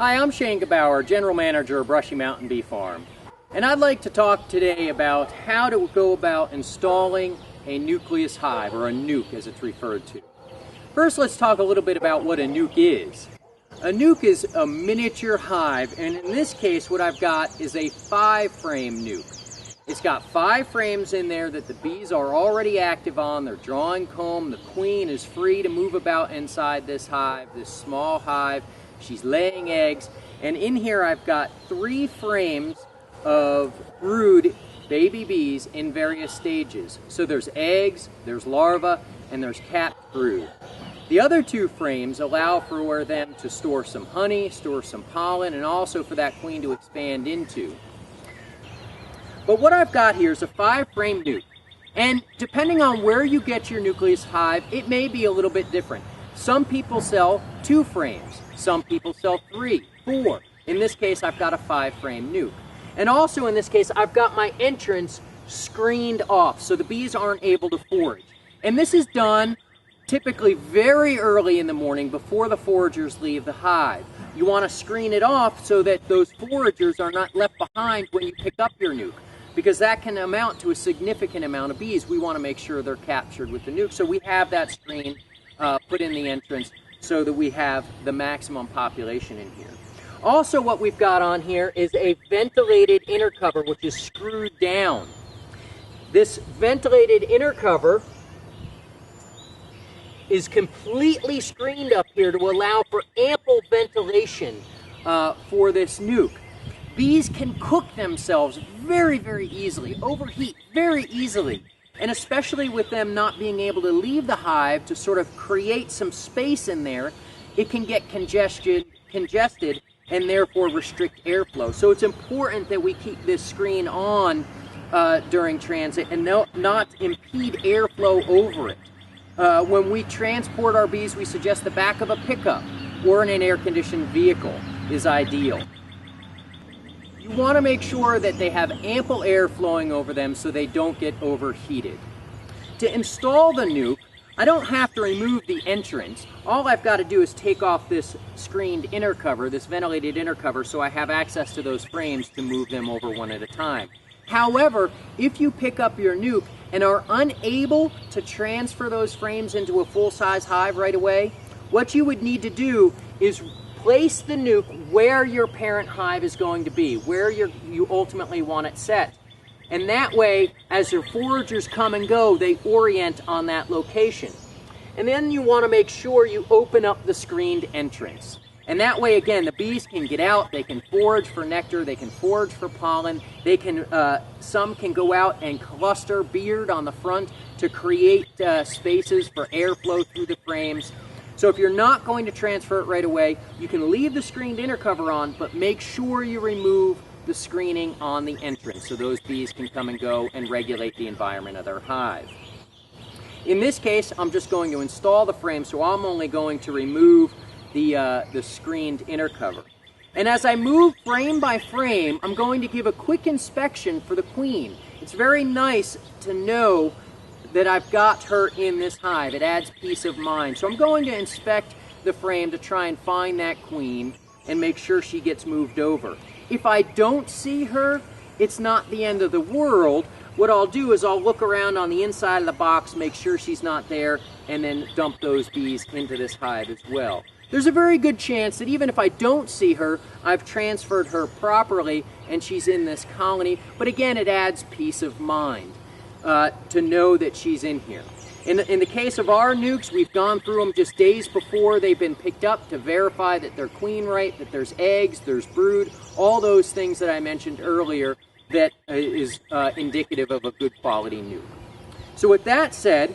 Hi, I'm Shane Gebauer, General Manager of Brushy Mountain Bee Farm, and I'd like to talk today about how to go about installing a nucleus hive, or a NUC as it's referred to. First, let's talk a little bit about what a NUC is. A NUC is a miniature hive, and in this case what I've got is a 5-frame NUC. It's got 5 frames in there that the bees are already active on. They're drawing comb. The queen is free to move about inside this hive, this small hive. She's laying eggs, and in here I've got 3 frames of brood baby bees in various stages. So there's eggs, there's larvae, and there's capped brood. The other 2 frames allow for them to store some honey, store some pollen, and also for that queen to expand into. But what I've got here is a 5-frame NUC, and depending on where you get your nucleus hive, it may be a little bit different. Some people sell 2 frames. Some people sell 3, 4. In this case, I've got a 5-frame NUC. And also in this case, I've got my entrance screened off so the bees aren't able to forage. And this is done typically very early in the morning before the foragers leave the hive. You want to screen it off so that those foragers are not left behind when you pick up your NUC, because that can amount to a significant amount of bees. We want to make sure they're captured with the NUC, so we have that screen put in the entrance so that we have the maximum population in here. Also, what we've got on here is a ventilated inner cover, which is screwed down. This ventilated inner cover is completely screened up here to allow for ample ventilation for this NUC. Bees can cook themselves very, very easily, overheat very easily. And especially with them not being able to leave the hive to sort of create some space in there, it can get congested and therefore restrict airflow. So it's important that we keep this screen on during transit and not impede airflow over it. When we transport our bees, we suggest the back of a pickup or in an air-conditioned vehicle is ideal. You want to make sure that they have ample air flowing over them so they don't get overheated. To install the NUC, I don't have to remove the entrance. All I've got to do is take off this screened inner cover, this ventilated inner cover, so I have access to those frames to move them over one at a time. However, if you pick up your NUC and are unable to transfer those frames into a full-size hive right away, what you would need to do is place the NUC where your parent hive is going to be, where you ultimately want it set. And that way, as your foragers come and go, they orient on that location. And then you want to make sure you open up the screened entrance. And that way, again, the bees can get out, they can forage for nectar, they can forage for pollen, they can, some can go out and cluster beard on the front to create spaces for airflow through the frames. So if you're not going to transfer it right away, you can leave the screened inner cover on, but make sure you remove the screening on the entrance so those bees can come and go and regulate the environment of their hive. In this case, I'm just going to install the frame, so I'm only going to remove the screened inner cover. And as I move frame by frame, I'm going to give a quick inspection for the queen. It's very nice to know that I've got her in this hive. It adds peace of mind. So I'm going to inspect the frame to try and find that queen and make sure she gets moved over. If I don't see her, it's not the end of the world. What I'll do is I'll look around on the inside of the box, make sure she's not there, and then dump those bees into this hive as well. There's a very good chance that even if I don't see her, I've transferred her properly and she's in this colony. But again, it adds peace of mind to know that she's in here. In the case of our NUCs, we've gone through them just days before they've been picked up to verify that they're queen right, that there's eggs, there's brood, all those things that I mentioned earlier that is indicative of a good quality NUC. So with that said,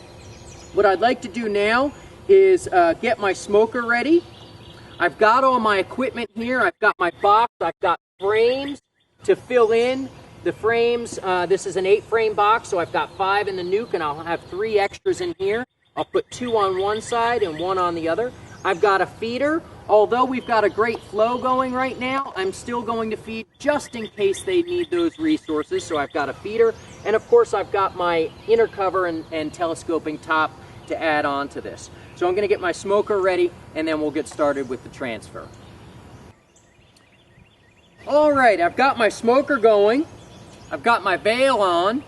what I'd like to do now is get my smoker ready. I've got all my equipment here. I've got my box. I've got frames to fill in. The frames, this is an 8-frame box, so I've got 5 in the NUC, and I'll have 3 extras in here. I'll put 2 on one side and 1 on the other. I've got a feeder. Although we've got a great flow going right now, I'm still going to feed just in case they need those resources. So I've got a feeder, and of course I've got my inner cover and telescoping top to add on to this. So I'm going to get my smoker ready, and then we'll get started with the transfer. All right, I've got my smoker going. I've got my veil on.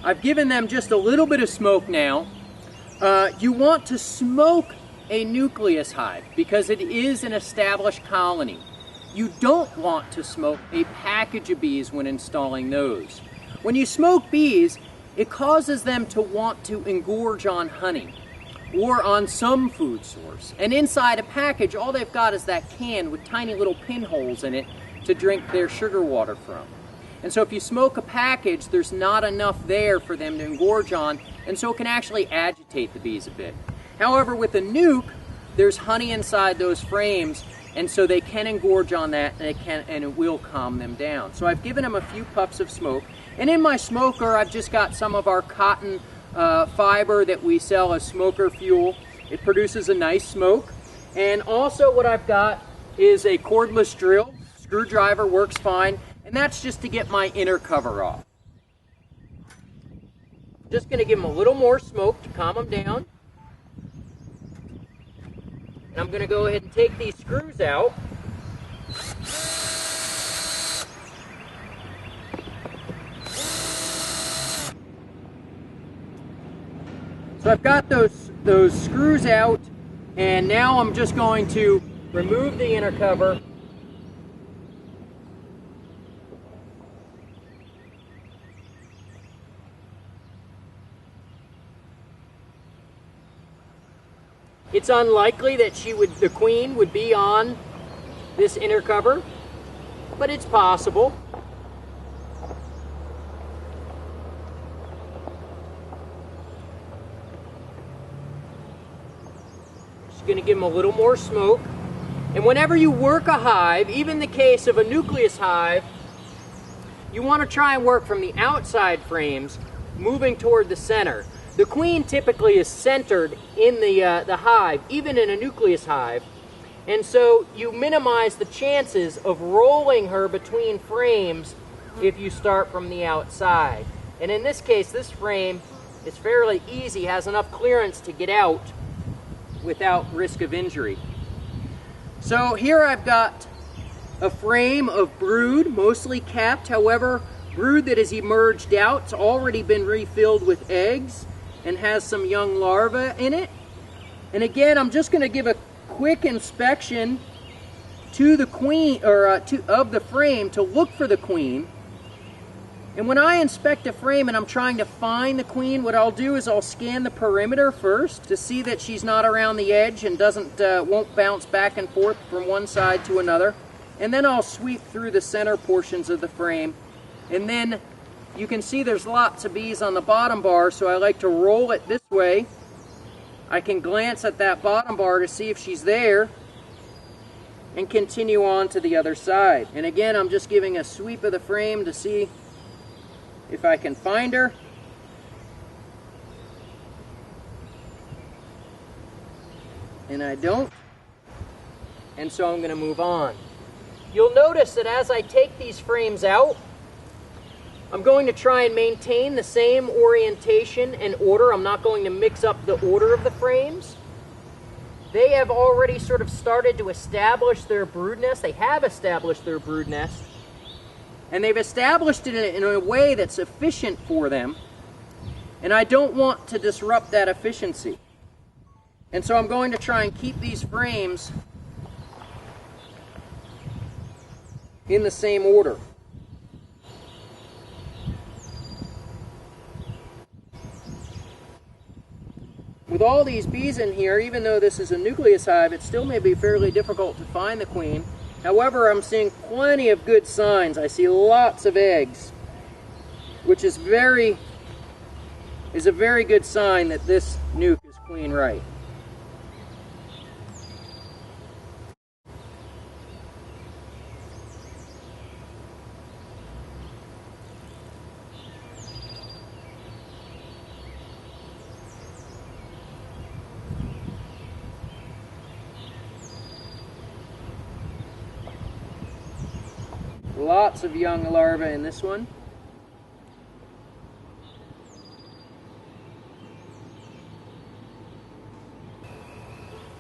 I've given them just a little bit of smoke now. You want to smoke a nucleus hive because it is an established colony. You don't want to smoke a package of bees when installing those. When you smoke bees, it causes them to want to engorge on honey or on some food source. And inside a package, all they've got is that can with tiny little pinholes in it to drink their sugar water from. And so if you smoke a package, there's not enough there for them to engorge on, and so it can actually agitate the bees a bit. However, with a nuc, there's honey inside those frames, and so they can engorge on that, and it will calm them down. So I've given them a few puffs of smoke, and in my smoker, I've just got some of our cotton fiber that we sell as smoker fuel. It produces a nice smoke. And also what I've got is a cordless drill. Screwdriver works fine, and that's just to get my inner cover off. Just going to give them a little more smoke to calm them down. And I'm going to go ahead and take these screws out. So I've got those screws out, and now I'm just going to remove the inner cover. It's unlikely that the queen would be on this inner cover, but it's possible. Just going to give them a little more smoke. And whenever you work a hive, even the case of a nucleus hive, you want to try and work from the outside frames, moving toward the center. The queen typically is centered in the hive, even in a nucleus hive, and so you minimize the chances of rolling her between frames if you start from the outside. And in this case, this frame is fairly easy, has enough clearance to get out without risk of injury. So here I've got a frame of brood, mostly capped. However, brood that has emerged out, it's already been refilled with eggs and has some young larvae in it. And again, I'm just going to give a quick inspection to the queen, or of the frame, to look for the queen. And when I inspect a frame and I'm trying to find the queen, what I'll do is I'll scan the perimeter first to see that she's not around the edge and won't bounce back and forth from one side to another. And then I'll sweep through the center portions of the frame, and then you can see there's lots of bees on the bottom bar, so I like to roll it this way. I can glance at that bottom bar to see if she's there and continue on to the other side. And again, I'm just giving a sweep of the frame to see if I can find her. And I don't. And so I'm going to move on. You'll notice that as I take these frames out, I'm going to try and maintain the same orientation and order. I'm not going to mix up the order of the frames. They have already sort of started to establish their brood nest. They have established their brood nest. And they've established it in a way that's efficient for them. And I don't want to disrupt that efficiency. And so I'm going to try and keep these frames in the same order. With all these bees in here, even though this is a nucleus hive, it still may be fairly difficult to find the queen. However, I'm seeing plenty of good signs. I see lots of eggs, which is a very good sign that this nuc is queen right. Lots of young larvae in this one.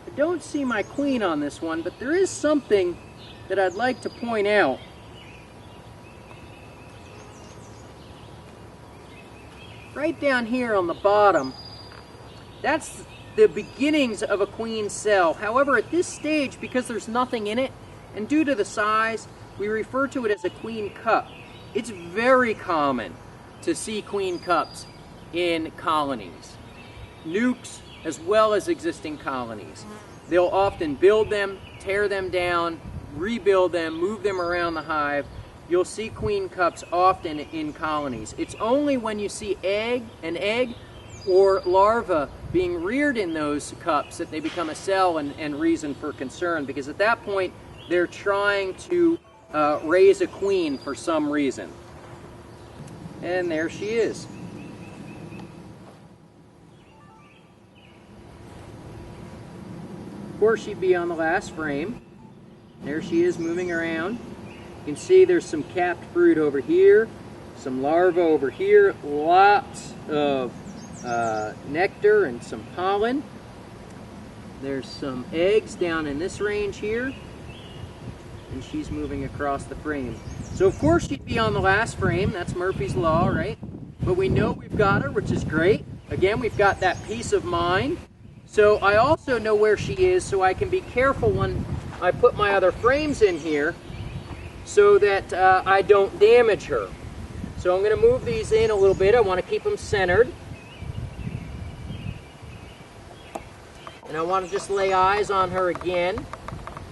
I don't see my queen on this one, but there is something that I'd like to point out. right down here on the bottom, that's the beginnings of a queen cell. However, at this stage, because there's nothing in it, and due to the size, we refer to it as a queen cup. It's very common to see queen cups in colonies, nukes as well as existing colonies. They'll often build them, tear them down, rebuild them, move them around the hive. You'll see queen cups often in colonies. It's only when you see an egg or larva being reared in those cups that they become a cell and reason for concern, because at that point they're trying to raise a queen for some reason. And there she is. Of course, she'd be on the last frame. There she is moving around. You can see there's some capped fruit over here, some larvae over here, lots of nectar and some pollen. There's some eggs down in this range here, and she's moving across the frame. So of course she'd be on the last frame. That's Murphy's Law, right? But we know we've got her, which is great. Again, we've got that peace of mind. So I also know where she is, so I can be careful when I put my other frames in here so that I don't damage her. So I'm going to move these in a little bit. I want to keep them centered. And I want to just lay eyes on her again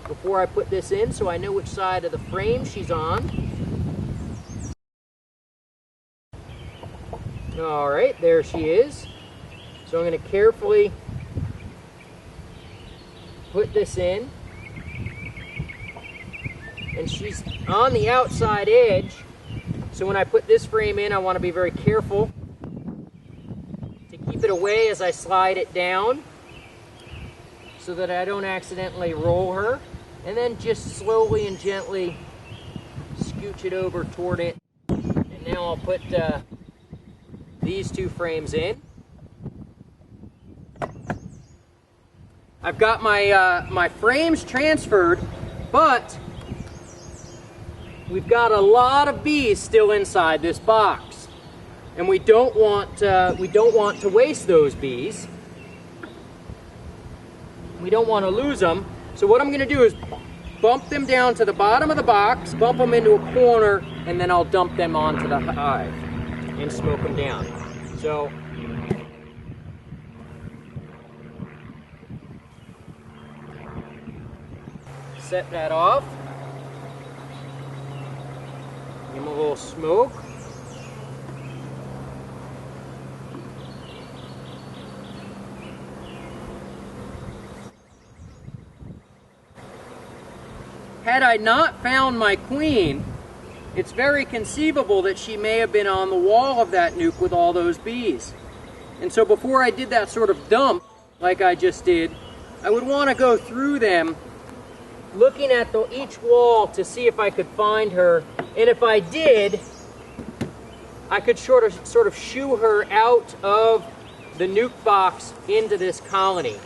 before I put this in so I know which side of the frame she's on. All right, there she is. So I'm going to carefully put this in. And she's on the outside edge. So when I put this frame in, I want to be very careful to keep it away as I slide it down so that I don't accidentally roll her. And then just slowly and gently scooch it over toward it. And now I'll put these two frames in. I've got my frames transferred, but we've got a lot of bees still inside this box, and we don't want to waste those bees. We don't want to lose them. So what I'm going to do is bump them down to the bottom of the box, bump them into a corner, and then I'll dump them onto the hive and smoke them down. So set that off. Give them a little smoke. Had I not found my queen, it's very conceivable that she may have been on the wall of that nuke with all those bees. And so before I did that sort of dump, like I just did, I would want to go through them, looking at each wall to see if I could find her. And if I did, I could sort of shoo her out of the nuke box into this colony.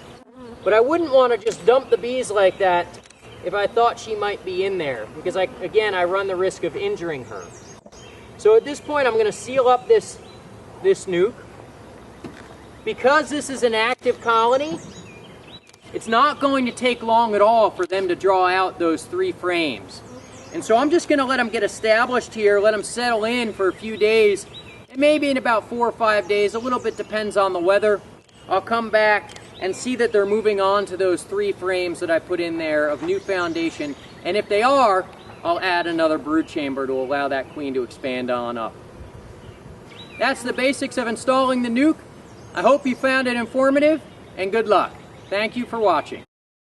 But I wouldn't want to just dump the bees like that if I thought she might be in there, because again, I run the risk of injuring her. So at this point, I'm going to seal up this nuke. Because this is an active colony, it's not going to take long at all for them to draw out those 3 frames. And so I'm just going to let them get established here, let them settle in for a few days, and maybe in about 4 or 5 days, a little bit depends on the weather, I'll come back and see that they're moving on to those 3 frames that I put in there of new foundation. And if they are, I'll add another brood chamber to allow that queen to expand on up. That's the basics of installing the nuke. I hope you found it informative, and good luck. Thank you for watching.